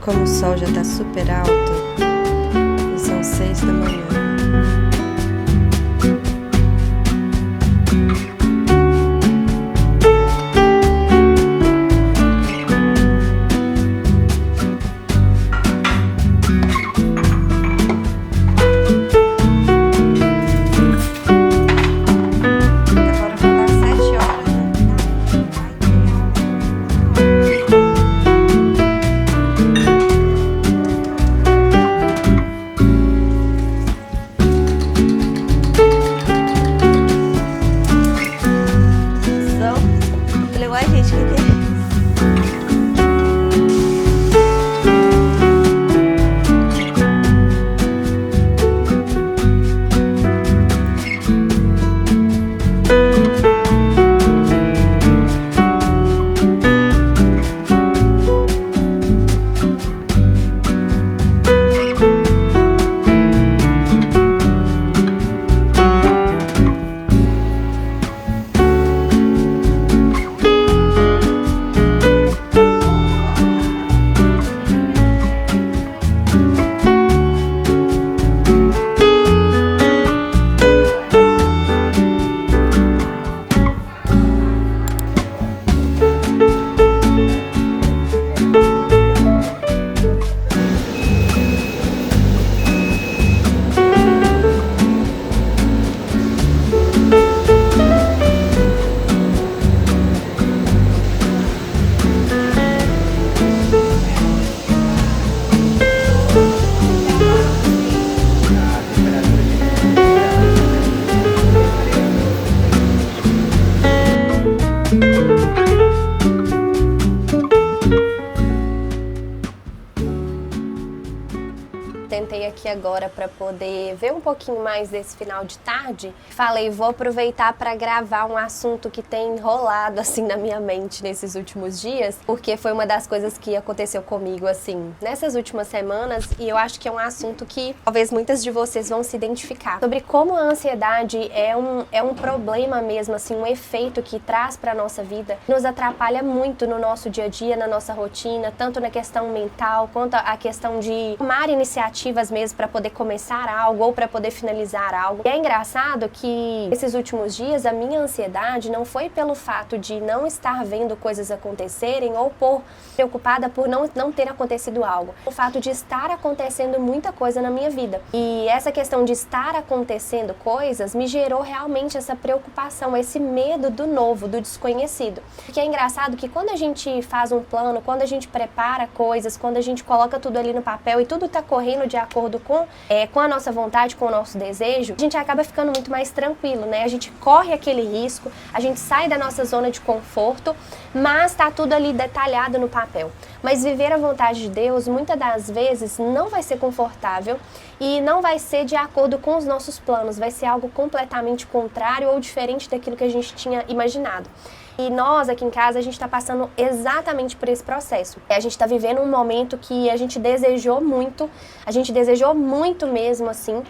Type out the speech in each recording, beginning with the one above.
como o sol já tá super alto e são 6 da manhã. Tentei aqui agora para poder ver um pouquinho mais desse final de tarde. Falei, vou aproveitar para gravar um assunto que tem enrolado assim na minha mente nesses últimos dias, porque foi uma das coisas que aconteceu comigo assim nessas últimas semanas, e eu acho que é um assunto que talvez muitas de vocês vão se identificar, sobre como a ansiedade é um problema mesmo, assim, um efeito que traz para nossa vida, nos atrapalha muito no nosso dia a dia, na nossa rotina, tanto na questão mental quanto a questão de tomar iniciativas mesmo para poder começar algo ou para poder finalizar algo. E é engraçado que esses últimos dias a minha ansiedade não foi pelo fato de não estar vendo coisas acontecerem ou preocupada por não ter acontecido algo. O fato de estar acontecendo muita coisa na minha vida. E essa questão de estar acontecendo coisas me gerou realmente essa preocupação, esse medo do novo, do desconhecido. Porque é engraçado que quando a gente faz um plano, quando a gente prepara coisas, quando a gente coloca tudo ali no papel e tudo tá correndo de acordo com a nossa vontade, com o nosso desejo, a gente acaba ficando muito mais tranquilo, né? A gente corre aquele risco, a gente sai da nossa zona de conforto, mas tá tudo ali detalhado no papel. Mas viver a vontade de Deus, muitas das vezes, não vai ser confortável e não vai ser de acordo com os nossos planos, vai ser algo completamente contrário ou diferente daquilo que a gente tinha imaginado. E nós, aqui em casa, a gente está passando exatamente por esse processo. A gente está vivendo um momento que a gente desejou muito mesmo, assim,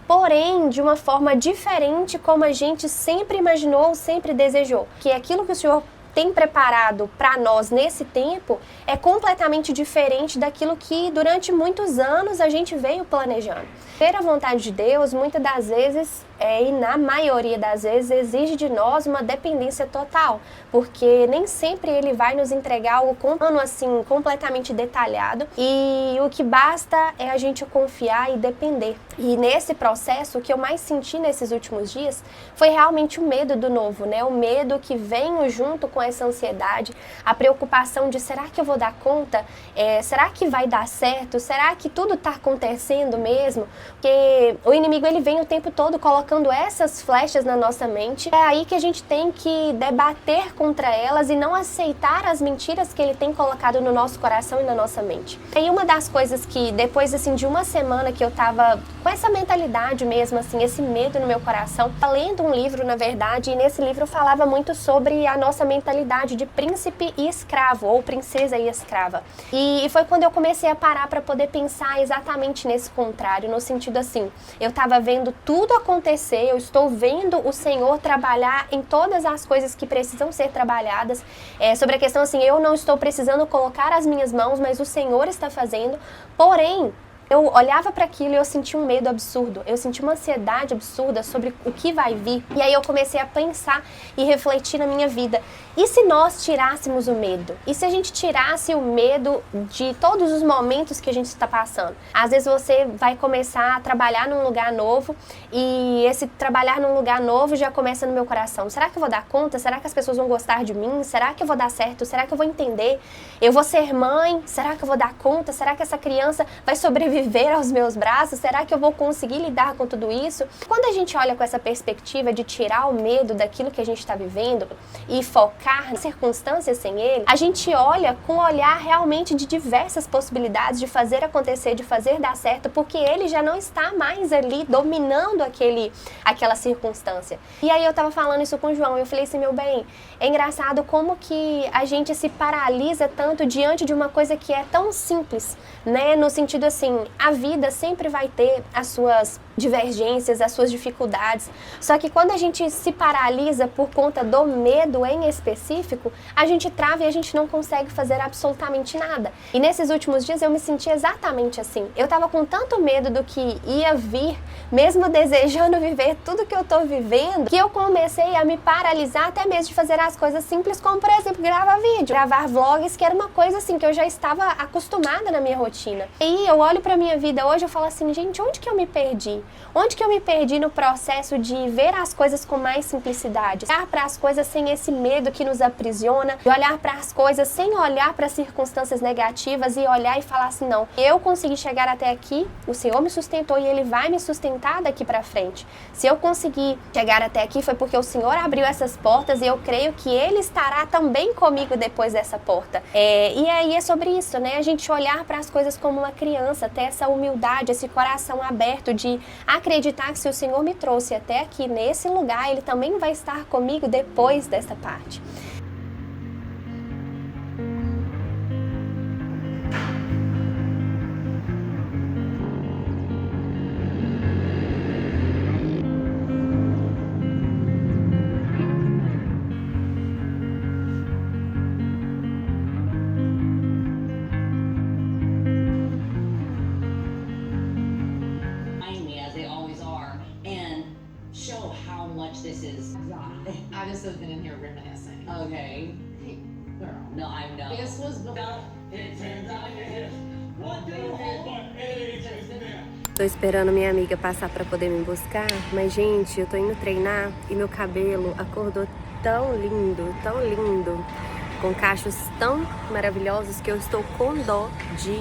porém, de uma forma diferente como a gente sempre imaginou, sempre desejou. Que é aquilo que o Senhor tem preparado para nós nesse tempo é completamente diferente daquilo que durante muitos anos a gente veio planejando. Ter a vontade de Deus, muitas das vezes, e na maioria das vezes, exige de nós uma dependência total, porque nem sempre Ele vai nos entregar algo assim, completamente detalhado, e o que basta é a gente confiar e depender. E nesse processo, o que eu mais senti nesses últimos dias foi realmente o medo do novo, né? O medo que vem junto com essa ansiedade, a preocupação de será que eu vou dar conta? Será que vai dar certo? Será que tudo está acontecendo mesmo? Porque o inimigo ele vem o tempo todo colocando essas flechas na nossa mente. É aí que a gente tem que debater contra elas e não aceitar as mentiras que ele tem colocado no nosso coração e na nossa mente. E uma das coisas que depois assim de uma semana que eu tava com essa mentalidade mesmo, assim, esse medo no meu coração, lendo um livro, na verdade, e nesse livro falava muito sobre a nossa mentalidade de príncipe e escravo, ou princesa e escrava. E foi quando eu comecei a parar para poder pensar exatamente nesse contrário, no sentido sentido assim, eu estava vendo tudo acontecer, eu estou vendo o Senhor trabalhar em todas as coisas que precisam ser trabalhadas, sobre a questão assim, eu não estou precisando colocar as minhas mãos, mas o Senhor está fazendo, porém, eu olhava para aquilo e eu sentia um medo absurdo, eu sentia uma ansiedade absurda sobre o que vai vir. E aí eu comecei a pensar e refletir na minha vida. E se nós tirássemos o medo? E se a gente tirasse o medo de todos os momentos que a gente está passando? Às vezes você vai começar a trabalhar num lugar novo e esse trabalhar num lugar novo já começa no meu coração. Será que eu vou dar conta? Será que as pessoas vão gostar de mim? Será que eu vou dar certo? Será que eu vou entender? Eu vou ser mãe? Será que eu vou dar conta? Será que essa criança vai sobreviver aos meus braços? Será que eu vou conseguir lidar com tudo isso? Quando a gente olha com essa perspectiva de tirar o medo daquilo que a gente está vivendo e focar nas circunstâncias sem ele, a gente olha com um olhar realmente de diversas possibilidades de fazer acontecer, de fazer dar certo, porque ele já não está mais ali dominando aquela circunstância. E aí eu tava falando isso com o João, eu falei assim, meu bem, é engraçado como que a gente se paralisa tanto diante de uma coisa que é tão simples, né? No sentido assim, a vida sempre vai ter as suas divergências, as suas dificuldades. Só que quando a gente se paralisa por conta do medo em específico, a gente trava e a gente não consegue fazer absolutamente nada. E nesses últimos dias eu me senti exatamente assim. Eu tava com tanto medo do que ia vir, mesmo desejando viver tudo que eu tô vivendo, que eu comecei a me paralisar até mesmo de fazer as coisas simples, como por exemplo, gravar vídeo, gravar vlogs, que era uma coisa assim que eu já estava acostumada na minha rotina. E eu olho pra minha vida hoje e falo assim, gente, onde que eu me perdi? Onde que eu me perdi no processo de ver as coisas com mais simplicidade? Olhar para as coisas sem esse medo que nos aprisiona, de olhar para as coisas sem olhar para as circunstâncias negativas e olhar e falar assim, não, eu consegui chegar até aqui, o Senhor me sustentou e Ele vai me sustentar daqui para frente. Se eu conseguir chegar até aqui foi porque o Senhor abriu essas portas e eu creio que Ele estará também comigo depois dessa porta. E aí é sobre isso, né? A gente olhar para as coisas como uma criança, ter essa humildade, esse coração aberto de acreditar que se o Senhor me trouxe até aqui nesse lugar, Ele também vai estar comigo depois dessa parte. This is. I just have been in here reminiscing. Okay. Hey, girl. No, I know. This was Tô esperando minha amiga passar pra poder me buscar, mas gente, eu tô indo treinar e meu cabelo acordou tão lindo, com cachos tão maravilhosos que eu estou com dó de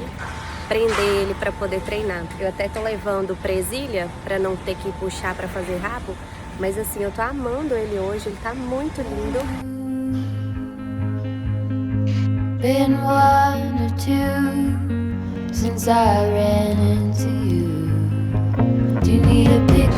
prender ele pra poder treinar. Eu até tô levando presilha pra não ter que puxar pra fazer rabo, mas assim, eu tô amando ele hoje, ele tá muito lindo. Been one or two since I ran into you. Do you need a pick